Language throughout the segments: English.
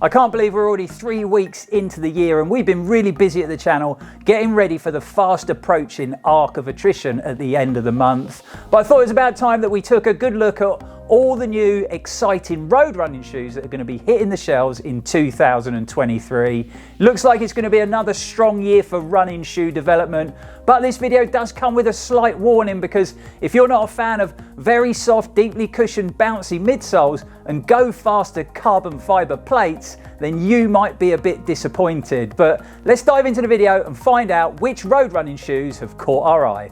I can't believe we're already 3 weeks into the year and we've been really busy at the channel getting ready for the fast approaching arc of attrition at the end of the month. But I thought it was about time that we took a good look at all the new exciting road running shoes that are going to be hitting the shelves in 2023. Looks like it's going to be another strong year for running shoe development, but this video does come with a slight warning because if you're not a fan of very soft, deeply cushioned, bouncy midsoles and go faster carbon fiber plates, then you might be a bit disappointed. But let's dive into the video and find out which road running shoes have caught our eye.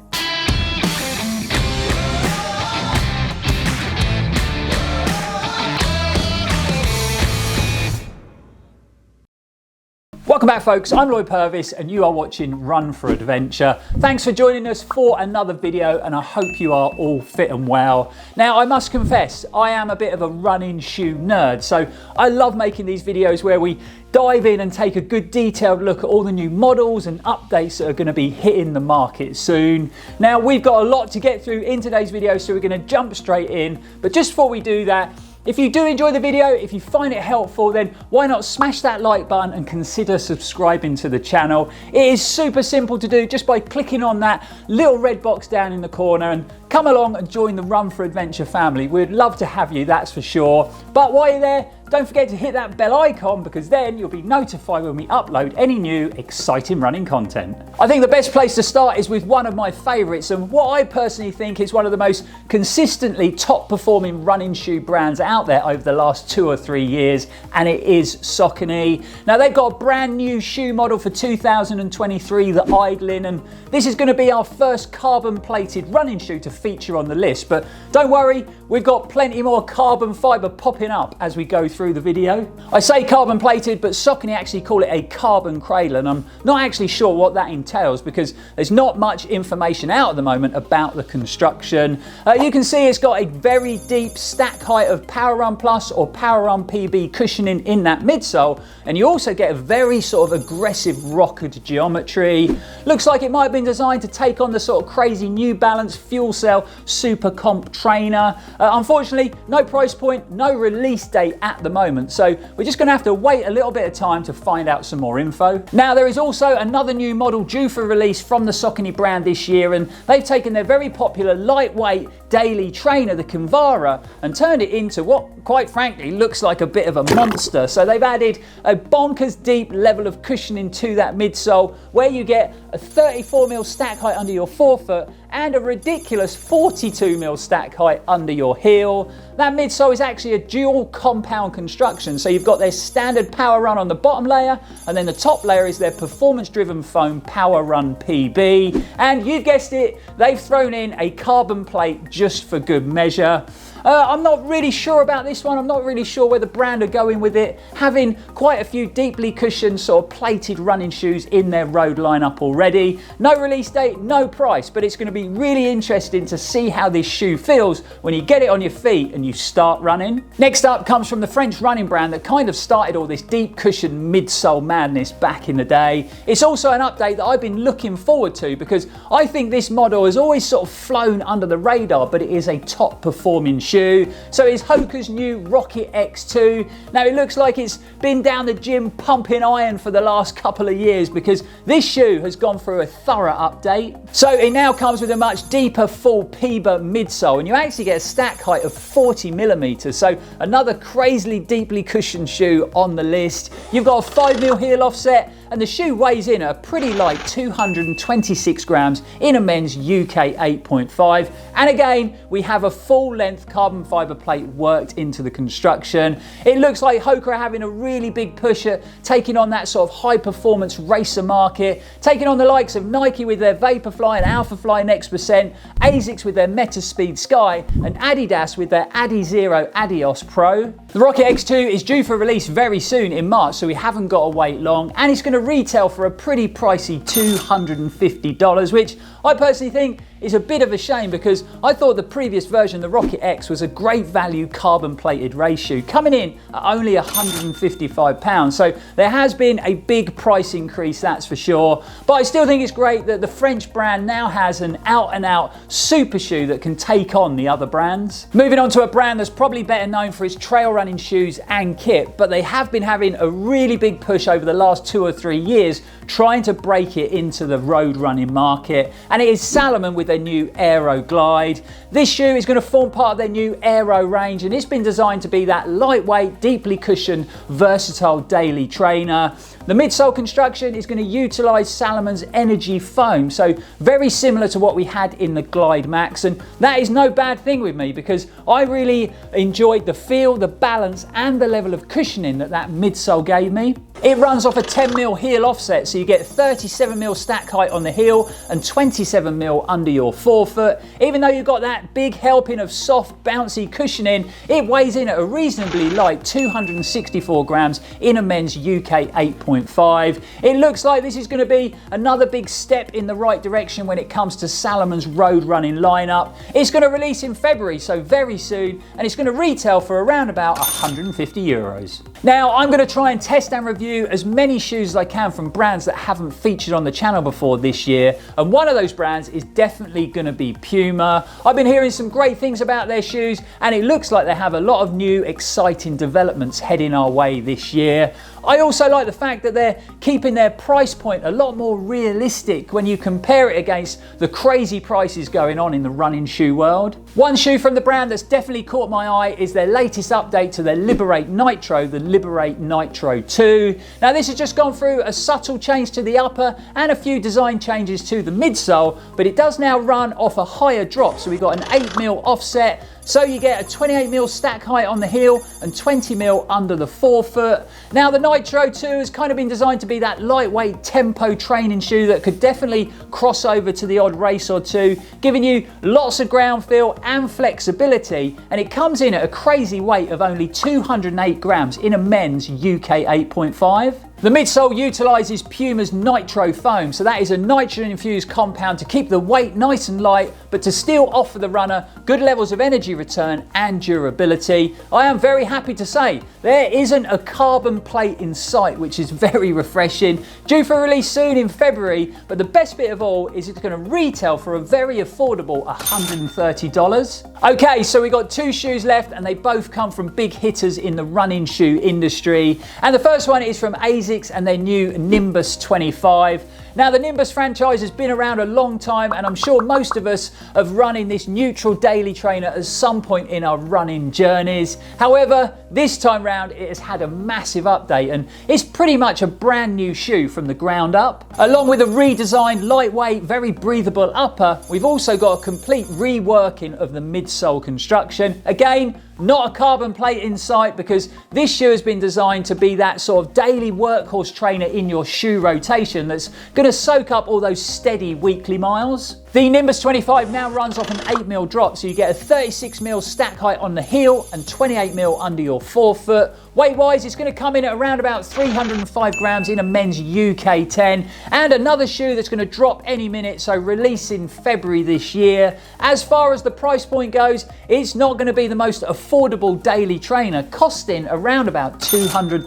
Welcome back folks, I'm Lloyd Purvis and you are watching Run4Adventure. Thanks for joining us for another video and I hope you are all fit and well. Now I must confess, I am a bit of a running shoe nerd, so I love making these videos where we dive in and take a good detailed look at all the new models and updates that are going to be hitting the market soon. Now we've got a lot to get through in today's video, so we're going to jump straight in, but just before we do that, if you do enjoy the video, if you find it helpful, then why not smash that like button and consider subscribing to the channel. It is super simple to do just by clicking on that little red box down in the corner and come along and join the Run4Adventure family. We'd love to have you, that's for sure. But while you're there, don't forget to hit that bell icon because then you'll be notified when we upload any new exciting running content. I think the best place to start is with one of my favourites and what I personally think is one of the most consistently top performing running shoe brands out there over the last 2 or 3 years, and it is Saucony. Now they've got a brand new shoe model for 2023, the Idling, and this is going to be our first carbon plated running shoe to feature on the list. But don't worry, we've got plenty more carbon fibre popping up as we go through the video. I say carbon plated, but Saucony actually call it a carbon cradle, and I'm not actually sure what that entails because there's not much information out at the moment about the construction. You can see it's got a very deep stack height of Power Run Plus or Power Run PB cushioning in that midsole, and you also get a very sort of aggressive rocketed geometry. Looks like it might have been designed to take on the sort of crazy New Balance Fuel Cell Super Comp trainer. Unfortunately, no price point, no release date at the moment, so we're just going to have to wait a little bit of time to find out some more info. Now there is also another new model due for release from the Saucony brand this year, and they've taken their very popular lightweight daily trainer, the Kinvara, and turned it into what quite frankly looks like a bit of a monster. So they've added a bonkers deep level of cushioning to that midsole where you get a 34mm stack height under your forefoot and a ridiculous 42mm stack height under your heel. That midsole is actually a dual compound construction, so you've got their standard Power Run on the bottom layer, and then the top layer is their performance-driven foam Power Run PB. And you guessed it, they've thrown in a carbon plate just for good measure. I'm not really sure about this one. I'm not really sure where the brand are going with it, having quite a few deeply cushioned sort of plated running shoes in their road lineup already. No release date, no price, but it's going to be really interesting to see how this shoe feels when you get it on your feet and you start running. Next up comes from the French running brand that kind of started all this deep cushioned midsole madness back in the day. It's also an update that I've been looking forward to because I think this model has always sort of flown under the radar, but it is a top performing shoe. So it's Hoka's new Rocket X2. Now it looks like it's been down the gym pumping iron for the last couple of years because this shoe has gone through a thorough update. So it now comes with a much deeper full PB midsole, and you actually get a stack height of 40mm. So another crazily deeply cushioned shoe on the list. You've got a 5mm heel offset, and the shoe weighs in at a pretty light 226 grams in a men's UK 8.5. And again, we have a full length carbon fiber plate worked into the construction. It looks like Hoka are having a really big push at taking on that sort of high performance racer market, taking on the likes of Nike with their Vaporfly and Alphafly Next Percent, Asics with their Metaspeed Sky, and Adidas with their Adizero Adios Pro. The Rocket X2 is due for release very soon in March, so we haven't got to wait long, and it's going to retail for a pretty pricey $250, which I personally think is a bit of a shame because I thought the previous version, the Rocket X, was a great value carbon plated race shoe, coming in at only £155. So there has been a big price increase, that's for sure. But I still think it's great that the French brand now has an out and out super shoe that can take on the other brands. Moving on to a brand that's probably better known for its trail running shoes and kit, but they have been having a really big push over the last 2 or 3 years trying to break it into the road running market, and it is Salomon with their new Aero Glide. This shoe is going to form part of their new Aero range, and it's been designed to be that lightweight, deeply cushioned, versatile daily trainer. The midsole construction is going to utilize Salomon's energy foam, so very similar to what we had in the Glide Max, and that is no bad thing with me because I really enjoyed the feel, the balance and the level of cushioning that midsole gave me. It runs off a 10mm heel offset, so you get 37mm stack height on the heel and 27mm under your forefoot. Even though you've got that big helping of soft, bouncy cushioning, it weighs in at a reasonably light 264 grams in a men's UK 8.5. It looks like this is going to be another big step in the right direction when it comes to Salomon's road running lineup. It's going to release in February, so very soon, and it's going to retail for around about 150 euros. Now, I'm going to try and test and review as many shoes as I can from brands that haven't featured on the channel before this year, and one of those brands is definitely going to be Puma. I've been hearing some great things about their shoes, and it looks like they have a lot of new exciting developments heading our way this year. I also like the fact that they're keeping their price point a lot more realistic when you compare it against the crazy prices going on in the running shoe world. One shoe from the brand that's definitely caught my eye is their latest update to their Liberate Nitro, the Liberate Nitro 2. Now this has just gone through a subtle change to the upper and a few design changes to the midsole, but it does now run off a higher drop, so we've got an 8mm offset. So you get a 28mm stack height on the heel and 20mm under the forefoot. Now the Nitro 2 has kind of been designed to be that lightweight tempo training shoe that could definitely cross over to the odd race or two, giving you lots of ground feel and flexibility, and it comes in at a crazy weight of only 208 grams in a men's UK 8.5. The midsole utilises Puma's Nitro foam, so that is a nitrogen infused compound to keep the weight nice and light, but to still offer the runner good levels of energy return and durability. I am very happy to say there isn't a carbon plate in sight, which is very refreshing. Due for release soon in February, but the best bit of all is it's going to retail for a very affordable $130. Okay, so we got 2 shoes left, and they both come from big hitters in the running shoe industry. And the first one is from Asics and their new Nimbus 25. Now the Nimbus franchise has been around a long time, and I'm sure most of us have run in this neutral daily trainer at some point in our running journeys. However, this time round it has had a massive update, and it's pretty much a brand new shoe from the ground up. Along with a redesigned, lightweight, very breathable upper, we've also got a complete reworking of the midsole construction. Again, not a carbon plate in sight, because this shoe has been designed to be that sort of daily workhorse trainer in your shoe rotation that's going to soak up all those steady weekly miles. The Nimbus 25 now runs off an 8mm drop, so you get a 36mm stack height on the heel and 28mm under your forefoot. Weight-wise, it's going to come in at around about 305 grams in a men's UK 10, and another shoe that's going to drop any minute, so release in February this year. As far as the price point goes, it's not going to be the most affordable daily trainer, costing around about $200.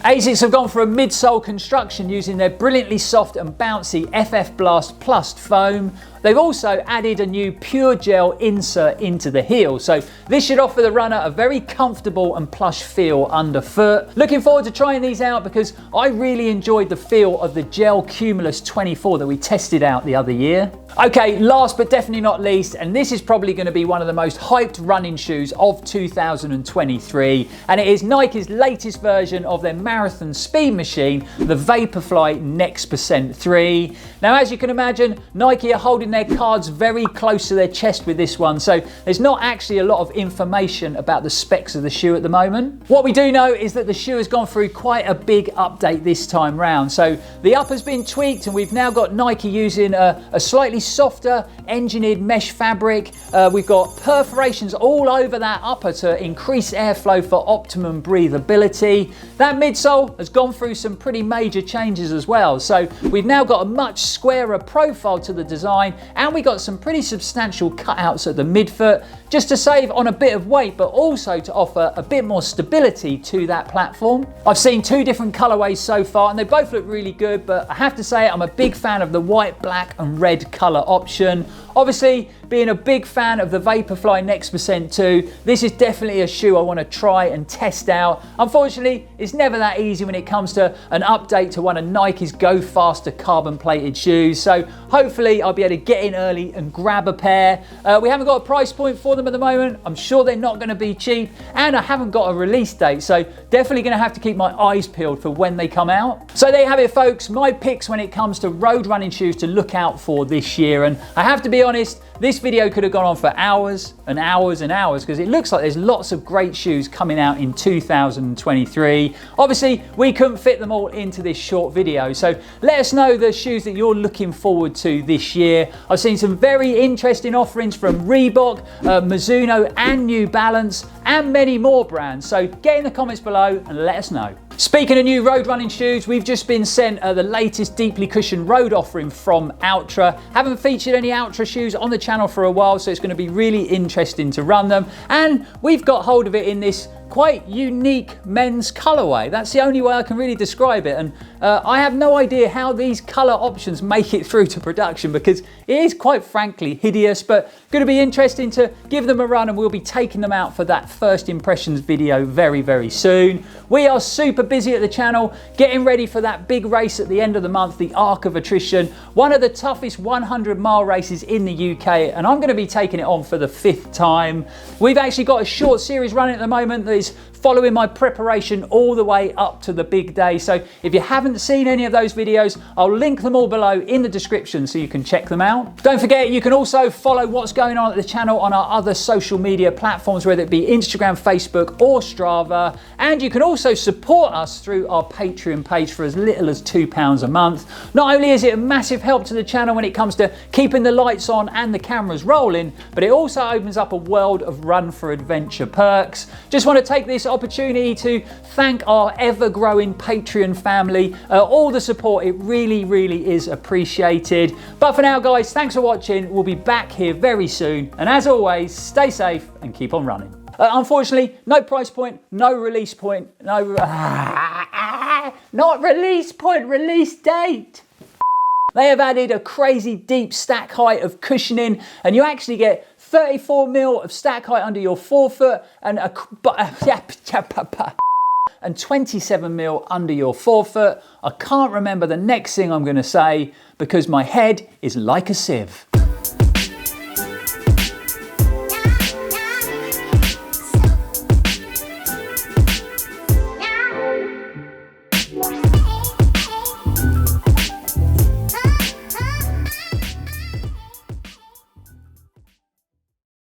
Asics have gone for a midsole construction using their brilliantly soft and bouncy FF Blast Plus foam. They've also added a new pure gel insert into the heel, so this should offer the runner a very comfortable and plush feel underfoot. Looking forward to trying these out because I really enjoyed the feel of the Gel Cumulus 24 that we tested out the other year. Okay, last but definitely not least, and this is probably going to be one of the most hyped running shoes of 2023, and it is Nike's latest version of their marathon speed machine, the Vaporfly Next Percent 3. Now, as you can imagine, Nike are holding their cards very close to their chest with this one, so there's not actually a lot of information about the specs of the shoe at the moment. What we do know is that the shoe has gone through quite a big update this time round. So the upper's been tweaked, and we've now got Nike using a slightly softer engineered mesh fabric. We've got perforations all over that upper to increase airflow for optimum breathability. That midsole has gone through some pretty major changes as well. So we've now got a much squarer profile to the design, and we got some pretty substantial cutouts at the midfoot, just to save on a bit of weight, but also to offer a bit more stability to that platform. I've seen 2 different colorways so far, and they both look really good, but I have to say I'm a big fan of the white, black and red color option. Obviously, being a big fan of the Vaporfly Next Percent 2, this is definitely a shoe I want to try and test out. Unfortunately, it's never that easy when it comes to an update to one of Nike's Go Faster carbon plated shoes. So hopefully I'll be able to get in early and grab a pair. We haven't got a price point for them at the moment. I'm sure they're not going to be cheap, and I haven't got a release date. So definitely going to have to keep my eyes peeled for when they come out. So there you have it, folks. My picks when it comes to road running shoes to look out for this year. And I have to be honest, this video could have gone on for hours and hours and hours because it looks like there's lots of great shoes coming out in 2023. Obviously, we couldn't fit them all into this short video. So let us know the shoes that you're looking forward to this year. I've seen some very interesting offerings from Reebok, Mizuno and New Balance and many more brands. So get in the comments below and let us know. Speaking of new road running shoes, we've just been sent the latest deeply cushioned road offering from ATTRA. Haven't featured any ATTRA shoes on the channel for a while, so it's going to be really interesting to run them. And we've got hold of it in this quite unique men's colorway. That's the only way I can really describe it. And I have no idea how these color options make it through to production because it is quite frankly hideous, but going to be interesting to give them a run, and we'll be taking them out for that first impressions video very, very soon. We are super busy at the channel, getting ready for that big race at the end of the month, the Arc of Attrition, one of the toughest 100-mile races in the UK, and I'm going to be taking it on for the 5th time. We've actually got a short series running at the moment that is following my preparation all the way up to the big day. So if you haven't seen any of those videos, I'll link them all below in the description so you can check them out. Don't forget, you can also follow what's going on at the channel on our other social media platforms, whether it be Instagram, Facebook or Strava. And you can also support us through our Patreon page for as little as £2 a month. Not only is it a massive help to the channel when it comes to keeping the lights on and the cameras rolling, but it also opens up a world of Run4Adventure perks. Just want to take this opportunity to thank our ever-growing Patreon family. All the support, it really, really is appreciated. But for now, guys, thanks for watching. We'll be back here very soon. And as always, stay safe and keep on running. Unfortunately, no price point, no release point, not release point, release date. They have added a crazy deep stack height of cushioning, and you actually get 34 mil of stack height under your forefoot and and 27 mil under your forefoot. I can't remember the next thing I'm going to say because my head is like a sieve.